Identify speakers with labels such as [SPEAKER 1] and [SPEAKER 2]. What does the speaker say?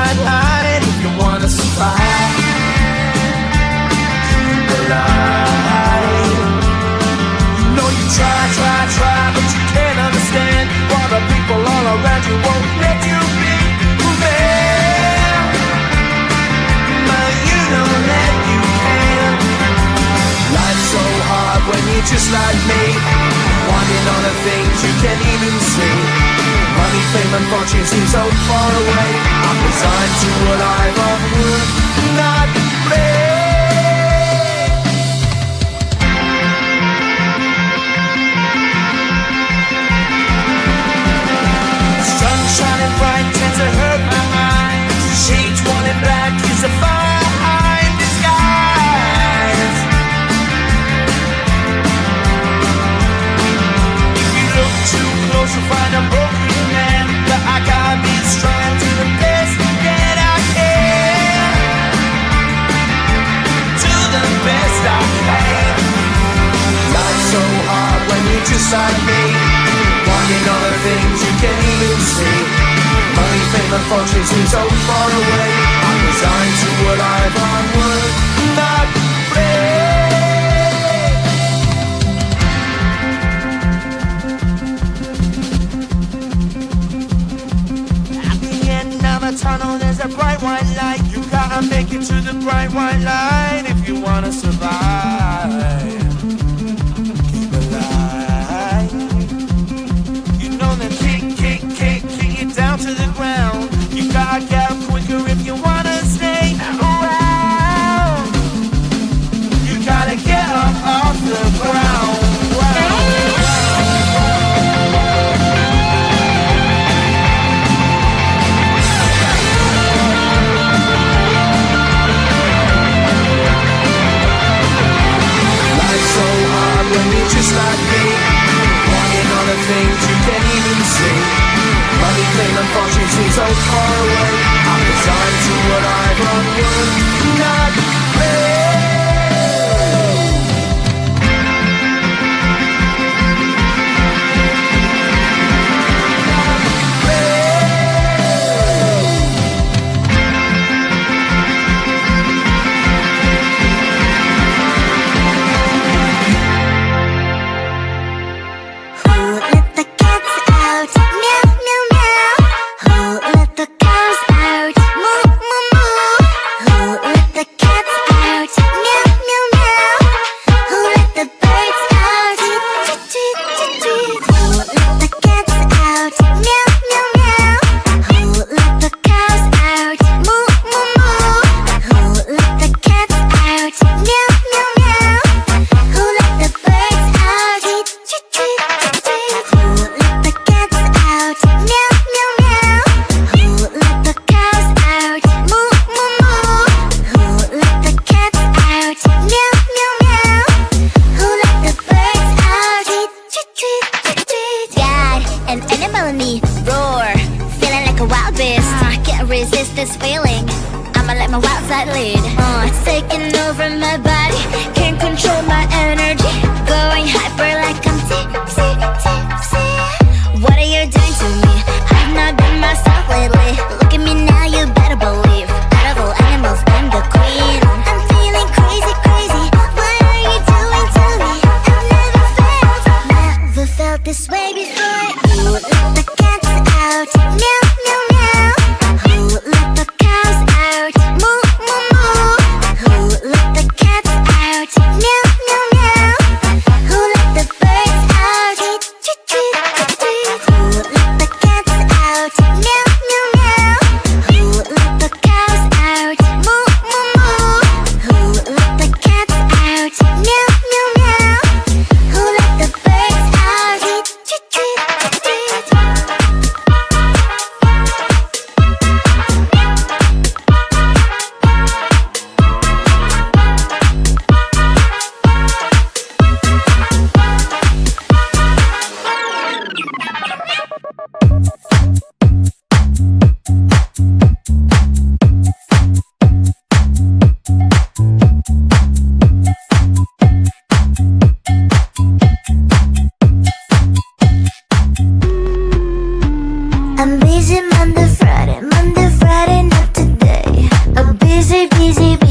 [SPEAKER 1] bright light if you wanna survive. Keep alive. No, you try, but you can't understand why the people all around you won't let you be who man. But you know that you can. Life's so hard when you're just like me, wanting all the things you can't even see. Money, fame and fortune seem so far away. I'm resigned to a life of work, not play. Sun shining bright tends to hurt my mind. Shades worn in black is a fine disguise. If you look too close you'll find a broken man, but I gotta be strong to the best that I can. To the best I can. Life's so hard when you're just like me, wanting all the things you can't even see. Money, fame and fortune seem so far away. I'm resigned to a life on work, not play. At the end of a tunnel there's a bright white light. You gotta make it to the bright white light if you wanna survive. Keep alive. You know that kick it down to the ground. You gotta get up quicker if you wanna stay around. You gotta get up off the ground. Life's so hard when you're just like me, wanting all the things you can't even see. Money, fame and fortune seem so far away. I'm resigned to what I've on work, not play.
[SPEAKER 2] I'm busy Monday, Friday, not to busy, busy, busy.